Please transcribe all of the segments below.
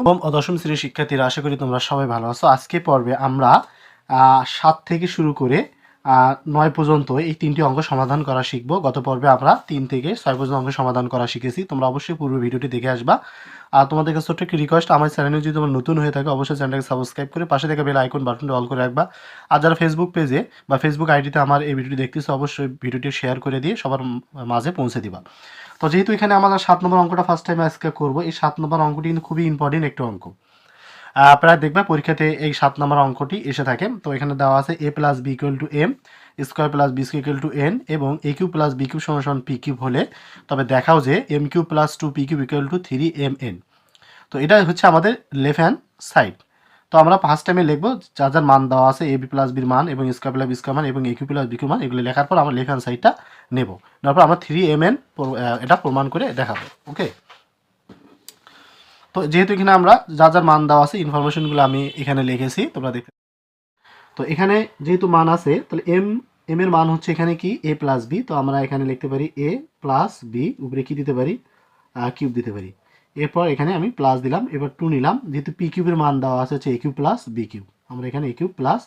নবম ও দশম শ্রেণীর শিক্ষার্থীরা, আশা করি তোমরা সবাই ভালো আছো। আজকে পর্বে আমরা 7 থেকে শুরু করে 9 পর্যন্ত এই 3টি অঙ্ক সমাধান করা শিখব। গত পর্বে আমরা 3 থেকে 6 পর্যন্ত অঙ্ক সমাধান করা শিখেছি। তোমরা অবশ্যই পূর্ব ভিডিওটি দেখে আসবা। আর তোমাদের কাছে ছোট্ট একটি রিকোয়েস্ট, আমার চ্যানেলে যদি তোমরা নতুন হয়ে থাকে অবশ্যই চ্যানেলটাকে সাবস্ক্রাইব করে পাশে থেকে বেল আইকন বাটনটি অল করে রাখবা। আর যারা ফেসবুক পেজে বা ফেসবুক আইডিতে আমার এই ভিডিওটি দেখতেছো অবশ্যই ভিডিওটি শেয়ার করে দিয়ে সবার মাঝে পৌঁছে দিবা। তো যেহেতু এখানে আমরা 7 নম্বর অঙ্কটা ফার্স্ট টাইম আজকে করবো, এই 7 নম্বর অঙ্কটি কিন্তু খুবই ইম্পর্টেন্ট একটা অঙ্ক। প্রায় দেখবা পরীক্ষাতে এই 7 নম্বর অঙ্কটি এসে থাকে। তো এখানে দেওয়া আছে a plus b equal to m square plus b square equal to n এবং a cube plus B cube সমান পি কিউব হলে তবে দেখাও যে m cube plus 2 p cube equal to 3 m n. তো এটা হচ্ছে আমাদের লেফট হ্যান্ড সাইড। তো আমরা ফার্স্ট টাইমে লিখবো যার যার মান দেওয়া আছে এ বি প্লাস বির মান এবং স্কোয়ার প্লাস বি স্কোয়ার মান এবং a cube plus B cube মান, এগুলো লেখার পর আমরা লেফট হ্যান্ড সাইডটা নেব। তারপর আমরা 3 এম এন এটা প্রমাণ করে দেখাবো। ওকে, তো যেহেতু এখানে আমরা যার যার মান দেওয়া আছে ইনফরমেশনগুলো আমি এখানে লিখেছি, তোমরা দেখতে। তো এখানে যেহেতু মান আছে তাহলে এম এর মান হচ্ছে এখানে কি এ প্লাস বি। তো আমরা এখানে লিখতে পারি এ প্লাস বি, উপরে কি দিতে পারি কিউব দিতে পারি। এরপর এখানে আমি প্লাস দিলাম, এবার 2 নিলাম, যেহেতু পি কিউবের মান দেওয়া আছে হচ্ছে এ কিউব প্লাস বি কিউব, আমরা এখানে A cube plus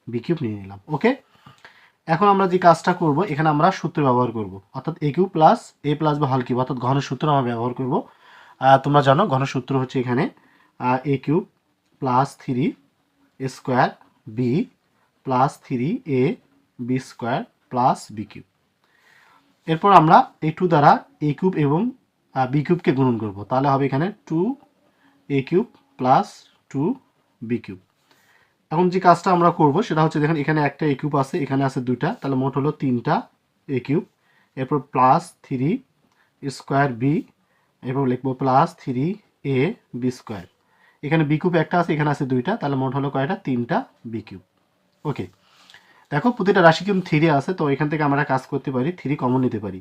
B cube নিয়ে নিলাম। ওকে, এখন আমরা যে কাজটা করব এখানে আমরা সূত্র ব্যবহার করব, অর্থাৎ এ কিউব প্লাস এ প্লাস বা হল কিউব অর্থাৎ ঘনের সূত্র আমরা ব্যবহার করব। তোমরা জানো ঘনের সূত্র হচ্ছে এখানে A cube plus 3 square B plus 3 A B square plus B cube. এরপর আমরা এই 2 দ্বারা এ কিউব এবং বি কিউবকে গুণন করব, তাহলে হবে এখানে 2 এ কিউব প্লাস 2 বি কিউব। এখন যে কাজটা আমরা করব সেটা হচ্ছে দেখেন এখানে একটা এ কিউব আছে, এখানে আছে 2টা, তাহলে মোট হলো 3টা এ কিউব। এরপর প্লাস 3 স্কোয়ার বি, এরপর লিখবো প্লাস 3 এ বি স্কোয়ার। এখানে বি কিউব একটা আছে, এখানে আছে 2টা, তাহলে মোট হলো কয়টা 3টা বি কিউব। ওকে, দেখো প্রতিটা রাশি কিন্তু 3 আছে, তো এখান থেকে আমরা কাজ করতে পারি 3 কমন নিতে পারি।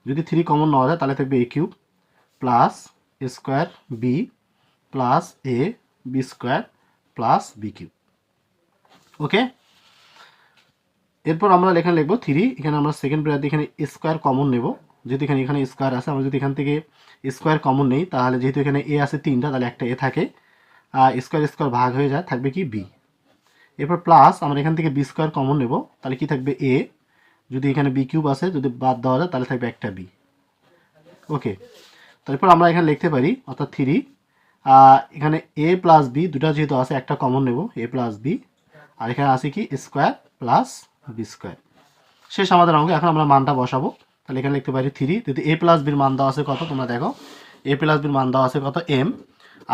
যদি 3 কমন নেওয়া যায় তাহলে থাকবে A cube plus square B plus A B square plus B cube. Okay, এরপর আমরা এখানে লিখবো 3, এখানে আমরা সেকেন্ড ব্র্যাকেট এখানে স্কোয়ার কমন নেব, যেহেতু এখানে স্কোয়ার আছে, আমরা যদি এখান থেকে স্কোয়ার কমন নেই তাহলে যেহেতু এখানে এ আছে 3টা তাহলে একটা এ থাকে, স্কোয়ার স্কোয়ার ভাগ হয়ে যায়, থাকবে কি বি। এরপর প্লাস আমরা এখান থেকে বি স্কোয়ার কমন নেব, তাহলে কি থাকবে এ, যদি এখানে বি কিউব আছে যদি বাদ দেওয়া যায় তাহলে থাকবে একটা বি। ওকে, তারপর আমরা এখানে লিখতে পারি অর্থাৎ 3 এখানে এ প্লাস বি দুটা যেহেতু আছে একটা কমন নেব এ প্লাস বি, আর এখানে আছে কি স্কোয়ার প্লাস বি স্কোয়ার। শেষ আমাদের অঙ্ক। এখন আমরা মানটা বসাবো, তাহলে এখানে লিখতে পারি 3, যদি এ প্লাস বির মান দেওয়া আছে কত তোমরা দেখো, এ প্লাস বির মান দেওয়া আছে কত এম,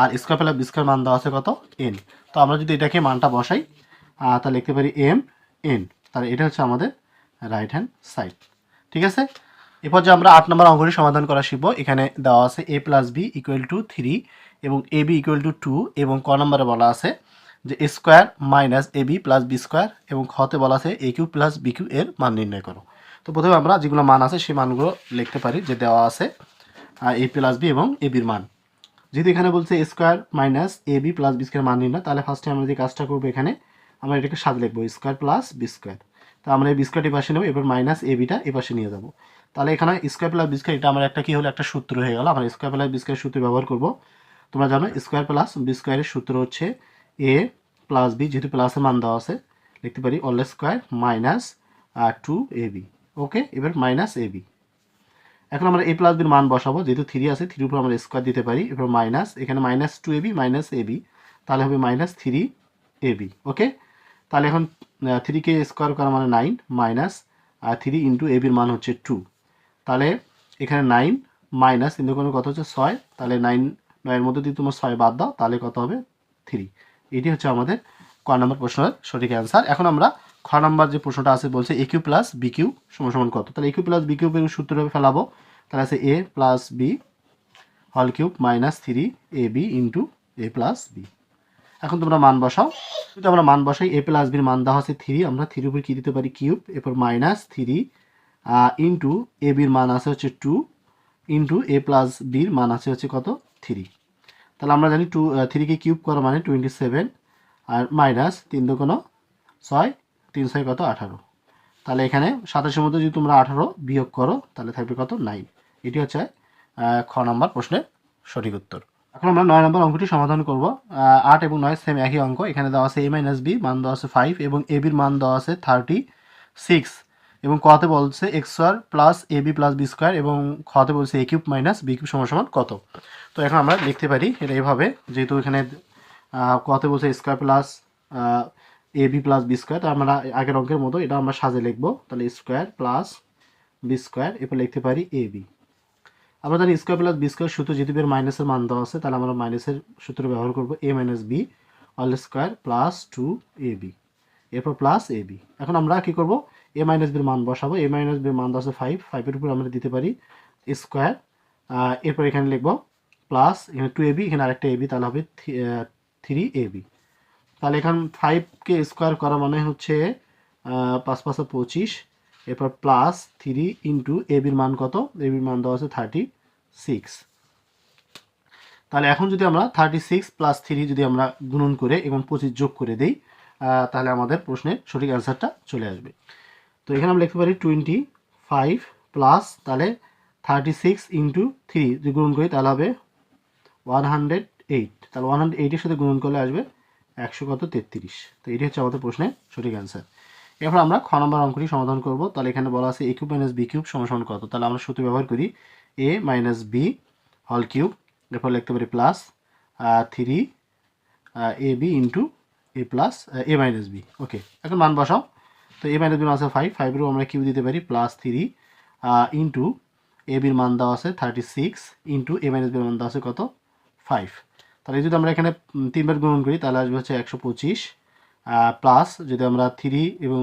আর স্কোয়ার প্লাস বি স্কোয়ার মান দেওয়া আছে কত এন। তো আমরা যদি এটাকে মানটা বসাই তাহলে লিখতে পারি এম এন, তাহলে এটা হচ্ছে আমাদের রাইট হ্যান্ড সাইড। ঠিক আছে, এরপর যে আমরা 8 নম্বর অঙ্কটি সমাধান করা শিখবো। এখানে দেওয়া আছে এ প্লাস বি ইকুয়াল টু 3 এবং এ বি ইকুয়াল টু 2 এবং ক নম্বরে বলা আছে যে এ square minus A B plus b square এবং খতে বলা আছে এ কিউ প্লাস বি কিউ এর মান নির্ণয় করো। তো প্রথমে আমরা যেগুলো মান আছে সেই মানগুলো লিখতে পারি, যে দেওয়া আছে এ প্লাস বি এবং এ বির মান। যেহেতু এখানে বলছে এ square minus A B plus b square মান নির্ণয়, তাহলে ফার্স্টে আমরা যে কাজটা করবো এখানে আমরা এটাকে সাথে লিখবো স্কোয়ার প্লাস বি স্কোয়ার। তো আমরা এই বি স্কোয়ারটি পাশে নেবো, এবার মাইনাস এ বিটা এ পাশে নিয়ে যাবো। তাহলে এখানে স্কোয়ার প্লাস বি স্কোয়ার এটা আমার একটা কি হলো একটা সূত্র হয়ে গেল। আমরা স্কোয়ার প্লাস বি স্কোয়ার সূত্র ব্যবহার করবো। তোমরা জানো স্কোয়ার প্লাস বি স্কোয়ারের সূত্র হচ্ছে এ প্লাস বি, যেহেতু প্লাসের মান দেওয়া আছে লিখতে পারি all square minus 2 A B. ওকে, এবার মাইনাস এ বি। এখন আমরা এ প্লাস বির মান বসাবো, যেহেতু 3 আছে 3 উপর আমরা স্কোয়ার দিতে পারি, এবার মাইনাস এখানে minus 2 A B minus A B, তাহলে হবে মাইনাস 3 এ বি। ওকে, তাহলে এখন 3কে স্কোয়ার করা মানে 9 মাইনাস 3 ইন্টু এ বির মান হচ্ছে 2, তাহলে এখানে 9 মাইনাস কিন্তু কোনো কত হচ্ছে 6, তাহলে 9 মধ্যে যদি তোমার 6 বাদ দাও তাহলে কত হবে 3। এটি হচ্ছে আমাদের ক নম্বর প্রশ্নের সঠিক অ্যান্সার। এখন আমরা খ নম্বর যে প্রশ্নটা আছে বলছে এ কিউ প্লাস বি কিউ সমান সমান কত, তাহলে এ কিউ প্লাস বি কিউবের সূত্রভাবে ফেলাবো, তাহলে আছে এ প্লাস বি হল cube minus 3 A B into A plus B. এখন তোমরা মান বসাও, যদি আমরা মান বসাই এ প্লাস বির মান দেওয়া আছে 3, আমরা 3 উপর কি দিতে পারি কিউব, এরপর মাইনাস 3 ইন্টু এ বির মান আছে হচ্ছে 2 ইন্টু এ প্লাস বির মান আছে হচ্ছে কত 3। তাহলে আমরা জানি 3কে কিউব করা মানে 27 আর মাইনাস 3 দুগুণ 6, 3 6 কত 18, তাহলে এখানে 27-এর মধ্যে যদি তোমরা 18 বিয়োগ করো তাহলে থাকবে কত 9। এটি হচ্ছে খ নম্বর প্রশ্নের সঠিক উত্তর। এখন আমরা 9 নম্বর অঙ্কটি সমাধান করব। 8 এবং 9 সেম একই অঙ্ক। এখানে দেওয়া আছে a মাইনাস বি, মান দেওয়া আছে 5 এবং a বির মান দেওয়া আছে 36 এবং কতে বলছে x square plus A B plus b square এবং খতে বলছে এ কিউব মাইনাস বি কিউব সমান সমান কত। তো এখন আমরা লিখতে পারি এটা এইভাবে, যেহেতু এখানে কতে বলছে square plus A B plus b square, তো আমরা আগের অঙ্কের মতো এটা আমরা সাজে লিখবো। তাহলে স্কোয়ার প্লাস বি স্কোয়ার, এরপর লিখতে পারি এ বি। আমরা জানি স্কোয়ার প্লাস বি স্কোয়ার সূত্র যেহেতু এর মাইনাসের মান দেওয়া আছে, তাহলে আমরা মাইনাসের সূত্র ব্যবহার করবো A minus B all square plus 2ab, এরপর প্লাস এ বি। এখন আমরা কি করব, এ মাইনাস বির মান বসাবো। এ মাইনাস বির মান দেওয়া আছে 5, 5-এর উপর আমরা দিতে পারি স্কোয়ার, এরপর এখানে লিখবো প্লাস এখানে 2ab, এখানে আরেকটা এবি, তাহলে হবে 3ab। তাহলে এখন 5কে স্কোয়ার করা মানে হচ্ছে 5 5 25, এরপর প্লাস 3 ইন্টু এবির মান কত, এবির মান দেওয়া আছে 36। তাহলে এখন যদি আমরা 36 প্লাস 3 যদি আমরা গুণন করে এবং 25 যোগ করে দিই, তাহলে আমাদের প্রশ্নের সঠিক অ্যান্সারটা চলে আসবে। তো এখানে আমরা লিখতে পারি 25 প্লাস তাহলে 36 ইন্টু 3 যদি গুণন করি তাহলে হবে 108। তাহলে 108-এর সাথে গুণন করলে আসবে 133। তো এটি হচ্ছে আমাদের প্রশ্নের সঠিক অ্যান্সার। এরপর আমরা খ নম্বর অঙ্কটি সমাধান করব। তাহলে এখানে বলা আছে এ কিউব মাইনাস বি কিউব সমান সমান কত। তাহলে আমরা সূত্র ব্যবহার করি এ মাইনাস বি হল কিউব, এরপর লিখতে পারি প্লাস 3ab ইন্টু এ প্লাস এ মাইনাস বি। ওকে, এখন মান বসাও। তো এ মাইনাস বির মান আছে 5, 5-এরও আমরা কিউ দিতে পারি প্লাস 3 ইন্টু এ বির মান দেওয়া আছে 36 ইন্টু এ মাইনাস বির মান দেওয়া আছে কত 5। তাহলে যদি আমরা এখানে 3বার গুণন করি তাহলে আসবে হচ্ছে 125 প্লাস যদি আমরা 3 এবং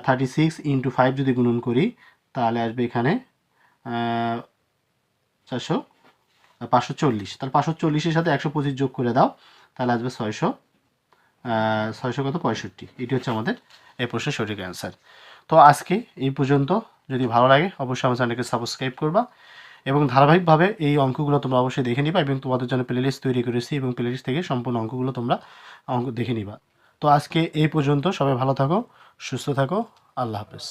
36 ইন্টু 5 যদি গুণন করি তাহলে আসবে এখানে 540। তাহলে 540-এর সাথে 125 যোগ করে দাও, তাহলে আসবে 600 কত 65। এটি হচ্ছে আমাদের এই প্রশ্নের সঠিক অ্যান্সার। তো আজকে এই পর্যন্ত। যদি ভালো লাগে অবশ্যই আমার চ্যানেলকে সাবস্ক্রাইব করবা এবং ধারাবাহিকভাবে এই অঙ্কগুলো তোমরা অবশ্যই দেখে নিবা এবং তোমাদের জন্য প্লেলিস্ট তৈরি করেছি এবং প্লেলিস্ট থেকে সম্পূর্ণ অঙ্কগুলো তোমরা অঙ্ক দেখে নিবা। তো আজকে এই পর্যন্ত। সবাই ভালো থাকো, সুস্থ থাকো, আল্লাহ হাফেজ।